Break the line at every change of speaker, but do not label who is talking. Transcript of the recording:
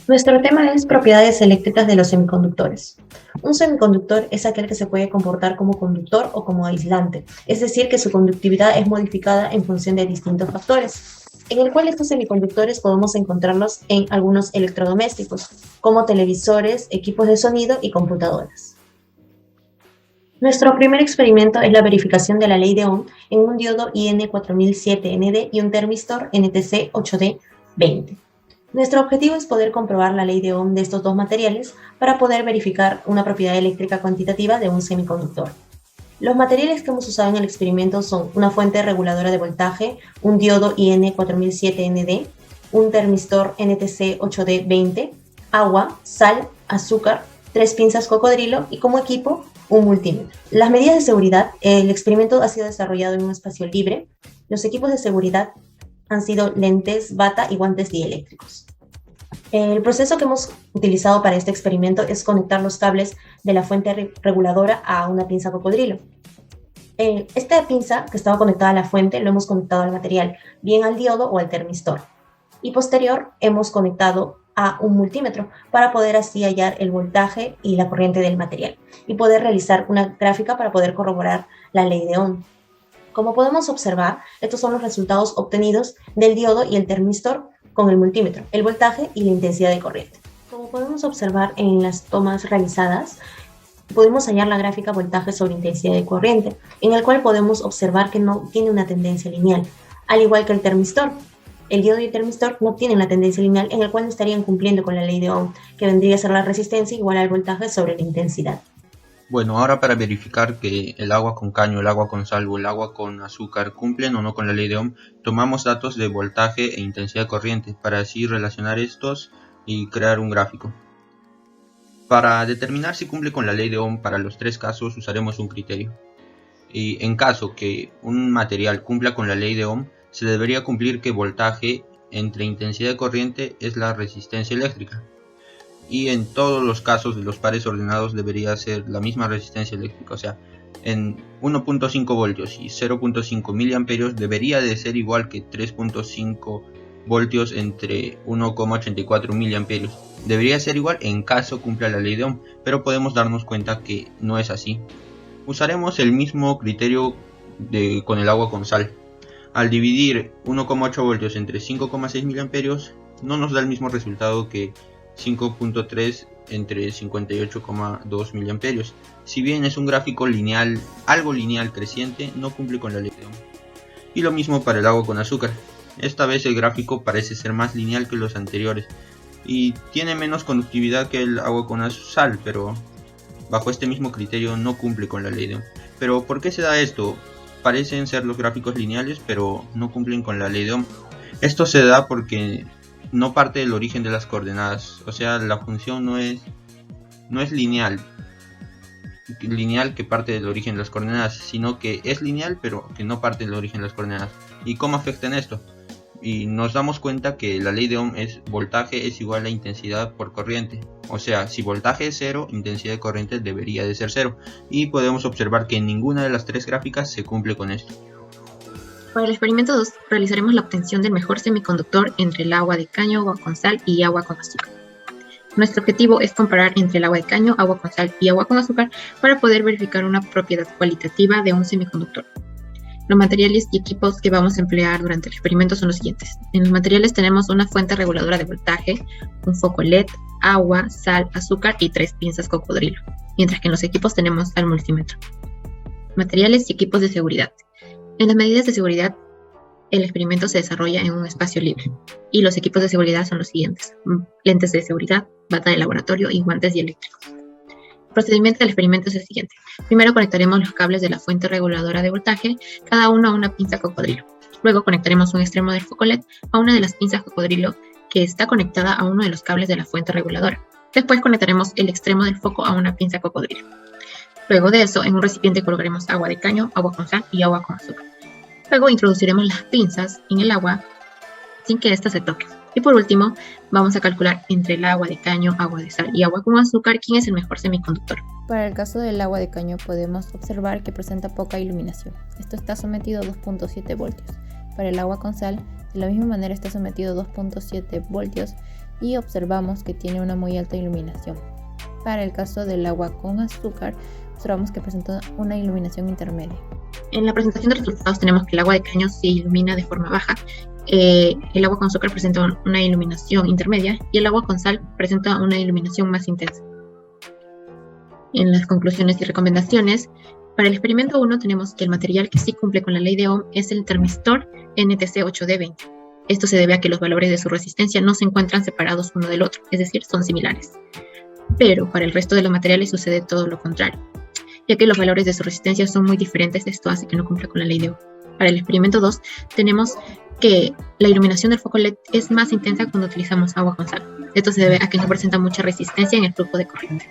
Nuestro tema es propiedades eléctricas de los semiconductores. Un semiconductor es aquel que se puede comportar como conductor o como aislante, es decir, que su conductividad es modificada en función de distintos factores, en el cual estos semiconductores podemos encontrarlos en algunos electrodomésticos, como televisores, equipos de sonido y computadoras. Nuestro primer experimento es la verificación de la ley de Ohm en un diodo IN4007ND y un termistor NTC8D20. Nuestro objetivo es poder comprobar la ley de Ohm de estos dos materiales para poder verificar una propiedad eléctrica cuantitativa de un semiconductor. Los materiales que hemos usado en el experimento son una fuente reguladora de voltaje, un diodo IN4007ND, un termistor NTC8D20, agua, sal, azúcar, 3 pinzas cocodrilo y como equipo un multímetro. Las medidas de seguridad, el experimento ha sido desarrollado en un espacio libre. Los equipos de seguridad han sido lentes, bata y guantes dieléctricos. El proceso que hemos utilizado para este experimento es conectar los cables de la fuente reguladora a una pinza cocodrilo. Esta pinza que estaba conectada a la fuente lo hemos conectado al material, bien al diodo o al termistor. Y posterior hemos conectado a un multímetro para poder así hallar el voltaje y la corriente del material y poder realizar una gráfica para poder corroborar la ley de Ohm. Como podemos observar, estos son los resultados obtenidos del diodo y el termistor con el multímetro, el voltaje y la intensidad de corriente. Como podemos observar en las tomas realizadas, podemos hallar la gráfica voltaje sobre intensidad de corriente, en el cual podemos observar que no tiene una tendencia lineal, al igual que el termistor. El diodo y el termistor no tienen la tendencia lineal, en el cual no estarían cumpliendo con la ley de Ohm, que vendría a ser la resistencia igual al voltaje sobre la intensidad.
Bueno, ahora para verificar que el agua con caño, el agua con sal o el agua con azúcar cumplen o no con la ley de Ohm, tomamos datos de voltaje e intensidad de corriente para así relacionar estos y crear un gráfico. Para determinar si cumple con la ley de Ohm para los tres casos usaremos un criterio. Y en caso que un material cumpla con la ley de Ohm, se debería cumplir que voltaje entre intensidad de corriente es la resistencia eléctrica. Y en todos los casos de los pares ordenados debería ser la misma resistencia eléctrica, o sea, en 1.5 voltios y 0.5 miliamperios debería de ser igual que 3.5 voltios entre 1,84 miliamperios. Debería ser igual en caso cumpla la ley de Ohm, pero podemos darnos cuenta que no es así. Usaremos el mismo criterio con el agua con sal. Al dividir 1,8 voltios entre 5,6 miliamperios no nos da el mismo resultado que 5.3 entre 58,2 miliamperios. Si bien es un gráfico lineal, algo lineal creciente, no cumple con la ley de Ohm. Y lo mismo para el agua con azúcar. Esta vez el gráfico parece ser más lineal que los anteriores y tiene menos conductividad que el agua con sal, pero bajo este mismo criterio no cumple con la ley de Ohm. Pero ¿por qué se da esto? Parecen ser los gráficos lineales, pero no cumplen con la ley de Ohm. Esto se da porque no parte del origen de las coordenadas, o sea, la función no es lineal que parte del origen de las coordenadas, sino que es lineal pero que no parte del origen de las coordenadas. ¿Y cómo afecta en esto? Y nos damos cuenta que la ley de Ohm es voltaje es igual a intensidad por corriente, o sea, si voltaje es 0, intensidad de corriente debería de ser 0, y podemos observar que en ninguna de las tres gráficas se cumple con esto.
Para el experimento 2 realizaremos la obtención del mejor semiconductor entre el agua de caño, agua con sal y agua con azúcar. Nuestro objetivo es comparar entre el agua de caño, agua con sal y agua con azúcar para poder verificar una propiedad cualitativa de un semiconductor. Los materiales y equipos que vamos a emplear durante el experimento son los siguientes. En los materiales tenemos una fuente reguladora de voltaje, un foco LED, agua, sal, azúcar y 3 pinzas cocodrilo, mientras que en los equipos tenemos al multímetro. Materiales y equipos de seguridad. En las medidas de seguridad, el experimento se desarrolla en un espacio libre y los equipos de seguridad son los siguientes: lentes de seguridad, bata de laboratorio y guantes dieléctricos. El procedimiento del experimento es el siguiente. Primero conectaremos los cables de la fuente reguladora de voltaje, cada uno a una pinza cocodrilo. Luego conectaremos un extremo del foco LED a una de las pinzas cocodrilo que está conectada a uno de los cables de la fuente reguladora. Después conectaremos el extremo del foco a una pinza cocodrilo. Luego de eso, en un recipiente colocaremos agua de caño, agua con sal y agua con azúcar. Luego introduciremos las pinzas en el agua sin que ésta se toque. Y por último, vamos a calcular entre el agua de caño, agua de sal y agua con azúcar quién es el mejor semiconductor.
Para el caso del agua de caño podemos observar que presenta poca iluminación. Esto está sometido a 2.7 voltios. Para el agua con sal, de la misma manera está sometido a 2.7 voltios y observamos que tiene una muy alta iluminación. Para el caso del agua con azúcar, observamos que presenta una iluminación intermedia.
En la presentación de resultados tenemos que el agua de caño se ilumina de forma baja, el agua con azúcar presenta una iluminación intermedia y el agua con sal presenta una iluminación más intensa. En las conclusiones y recomendaciones, para el experimento 1 tenemos que el material que sí cumple con la ley de Ohm es el termistor NTC8D20. Esto se debe a que los valores de su resistencia no se encuentran separados uno del otro, es decir, son similares. Pero para el resto de los materiales sucede todo lo contrario, ya que los valores de su resistencia son muy diferentes. Esto hace que no cumpla con la ley de Ohm. Para el experimento 2 tenemos que la iluminación del foco LED es más intensa cuando utilizamos agua con sal. Esto se debe a que no presenta mucha resistencia en el flujo de corriente.